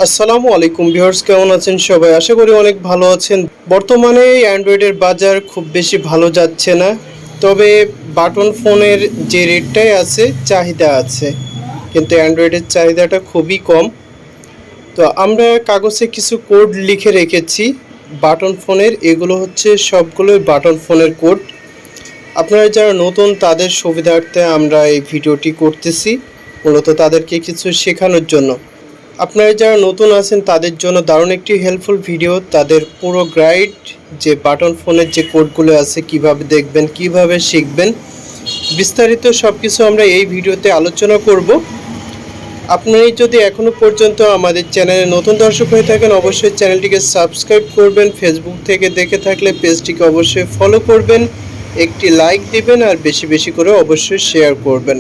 আসসালামু আলাইকুম ভিউয়ার্স, কেমন আছেন সবাই? আশা করি অনেক ভালো আছেন। বর্তমানে অ্যান্ড্রয়েডের বাজার খুব বেশি ভালো যাচ্ছে না, তবে বাটন ফোনের যে রেটটাই আছে চাহিদা আছে, কিন্তু অ্যান্ড্রয়েডের চাহিদাটা খুবই কম। তো আমরা কাগজে কিছু কোড লিখে রেখেছি বাটন ফোনের, এগুলো হচ্ছে সবগুলোই বাটন ফোনের কোড। আপনারা যারা নতুন তাদের সুবিধার্থে আমরা এই ভিডিওটি করতেছি, মূলত তাদেরকে কিছু শেখানোর জন্য। আপনারা যারা নতুন আছেন তাদের জন্য দারুণ একটি হেল্পফুল ভিডিও, তাদের পুরো গাইড, যে বাটন ফোনের যে কোডগুলো আছে কিভাবে দেখবেন, কিভাবে শিখবেন, বিস্তারিত সব কিছু আমরা এই ভিডিওতে আলোচনা করব। আপনি যদি এখনও পর্যন্ত আমাদের চ্যানেলে নতুন দর্শক হয়ে থাকেন, অবশ্যই চ্যানেলটিকে সাবস্ক্রাইব করবেন। ফেসবুক থেকে দেখে থাকলে পেজটিকে অবশ্যই ফলো করবেন, একটি লাইক দিবেন আর বেশি বেশি করে অবশ্যই শেয়ার করবেন।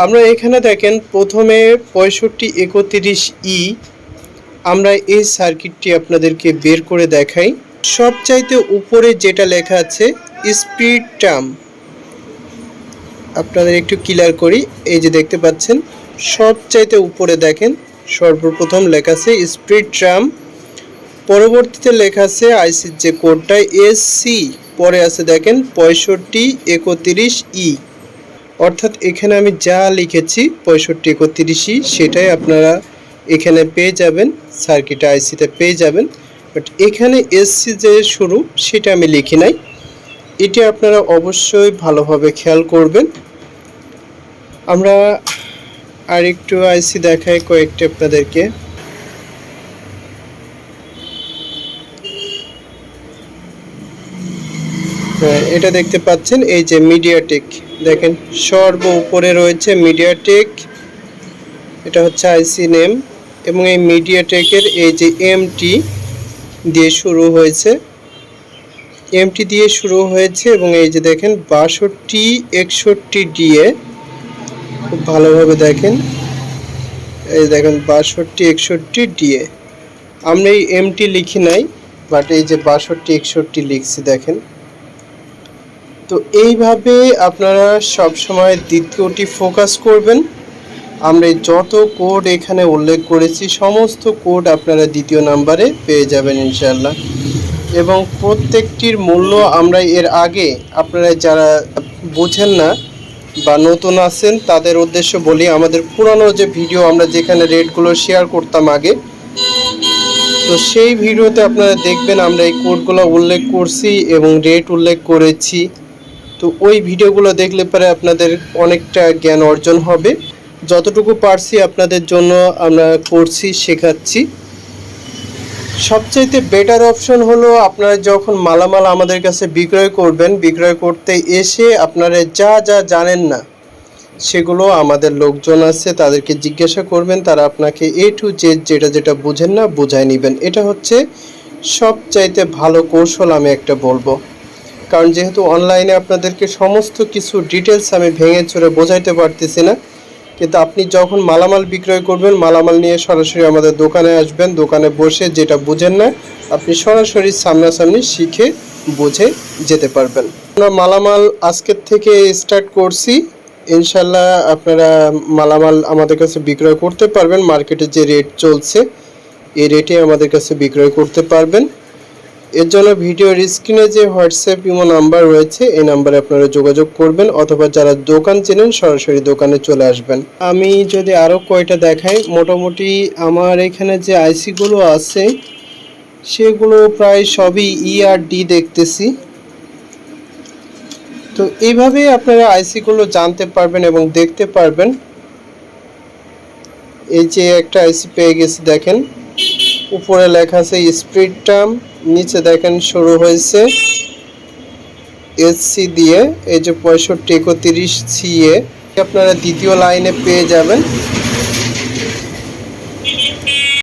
আমরা এখানে দেখেন প্রথমে 6531E, আমরা এই সার্কিটটি আপনাদেরকে বের করে দেখাই। সবচাইতে উপরে যেটা লেখা আছে স্পিড টার্ম, আপনাদের একটু ক্লিয়ার করি। এই যে দেখতে পাচ্ছেন সবচাইতে উপরে দেখেন সর্বপ্রথম লেখা আছে স্পিড টার্ম, পরবর্তীতে লেখা আছে আইসির যে কোডটা SC, পরে আছে দেখেন 6531E। অর্থাৎ এখানে আমি যা লিখেছি 6531E সেটাই আপনারা এখানে পেয়ে যাবেন, সার্কিট আইসিতে পেয়ে যাবেন। বাট এখানে SC যে শুরু সেটা আমি লিখি নাই, এটি আপনারা অবশ্যই ভালোভাবে খেয়াল করবেন। আমরা আরেকটু আইসি দেখাই কয়েকটি আপনাদেরকে। এটা দেখতে পাচ্ছেন, এই যে মিডিয়াটেক, দেখেন সর্ব উপরে রয়েছে মিডিয়াটেক, এটা হচ্ছে আইসি নেম। এবং এই মিডিয়াটেকের এই যে MT দিয়ে শুরু হয়েছে, MT দিয়ে শুরু হয়েছে এবং এই যে দেখেন 6261DA, খুব ভালোভাবে দেখেন, এই দেখেন 6261DA। আমরা এই MT লিখি নাই, বাট এই যে 6261 লিখছি দেখেন। তো এইভাবে আপনারা সব সময় দ্বিতীয়টি ফোকাস করবেন। আমরা যত কোড এখানে উল্লেখ করেছি সমস্ত কোড আপনারা দ্বিতীয় নাম্বারে পেয়ে যাবেন ইনশাআল্লাহ। এবং প্রত্যেকটির মূল্য আমরা এর আগে, আপনারা যারা বুঝেন না বা নতুন আছেন তাদের উদ্দেশ্য বলি, আমাদের পুরানো যে ভিডিও আমরা যেখানে রেটগুলো শেয়ার করতাম আগে, তো সেই ভিডিওতে আপনারা দেখবেন আমরা এই কোডগুলো উল্লেখ করছি এবং রেট উল্লেখ করেছি। তো ওই ভিডিওগুলো দেখলে পরে আপনাদের অনেকটা জ্ঞান অর্জন হবে। যতটুকু পারছি আপনাদের জন্য আমরা করছি, শেখাচ্ছি। সবচাইতে বেটার অপশন হলো আপনারা যখন মালামাল আমাদের কাছে বিক্রয় করবেন, বিক্রয় করতে এসে আপনারা যা যা জানেন না সেগুলো আমাদের লোকজন আছে তাদেরকে জিজ্ঞাসা করবেন, তারা আপনাকে A to Z যেটা যেটা বুঝেন না বুঝাই নেবেন। এটা হচ্ছে সবচাইতে ভালো কৌশল আমি একটা বলবো, কারণ যেহেতু অনলাইনে আপনাদেরকে সমস্ত কিছু ডিটেলস আমি ভেঙে চুরে বোঝাইতে পারতেছি না, কিন্তু আপনি যখন মালামাল বিক্রয় করবেন, মালামাল নিয়ে সরাসরি আমাদের দোকানে আসবেন, দোকানে বসে যেটা বুঝেন না আপনি সরাসরি সামনাসামনি শিখে বুঝে যেতে পারবেন। আমরা মালামাল আজকের থেকে স্টার্ট করছি, ইনশাল্লাহ আপনারা মালামাল আমাদের কাছে বিক্রয় করতে পারবেন। মার্কেটে যে রেট চলছে এই রেটে আমাদের কাছে বিক্রয় করতে পারবেন। এর জন্য ভিডিওর স্ক্রিনে যে হোয়াটসঅ্যাপ ইমো নাম্বার রয়েছে এই নাম্বারে আপনারা যোগাযোগ করবেন, অথবা যারা দোকান চেনেন সরাসরি দোকানে চলে আসবেন। আমি যদি আরও কয়টা দেখাই, মোটামুটি আমার এখানে যে আইসিগুলো আছে সেগুলো প্রায় সবই ERD দেখতেছি। তো এইভাবে আপনারা আইসিগুলো জানতে পারবেন এবং দেখতে পারবেন। এই যে একটা আইসি পেয়ে গেছি দেখেন, উপরে লেখা আছে স্পিড টার্ম, নিচে দেখেন শুরু হয়েছে SC দিয়ে, এই যে 6531CA আপনারা দ্বিতীয় লাইনে পেয়ে যাবেন।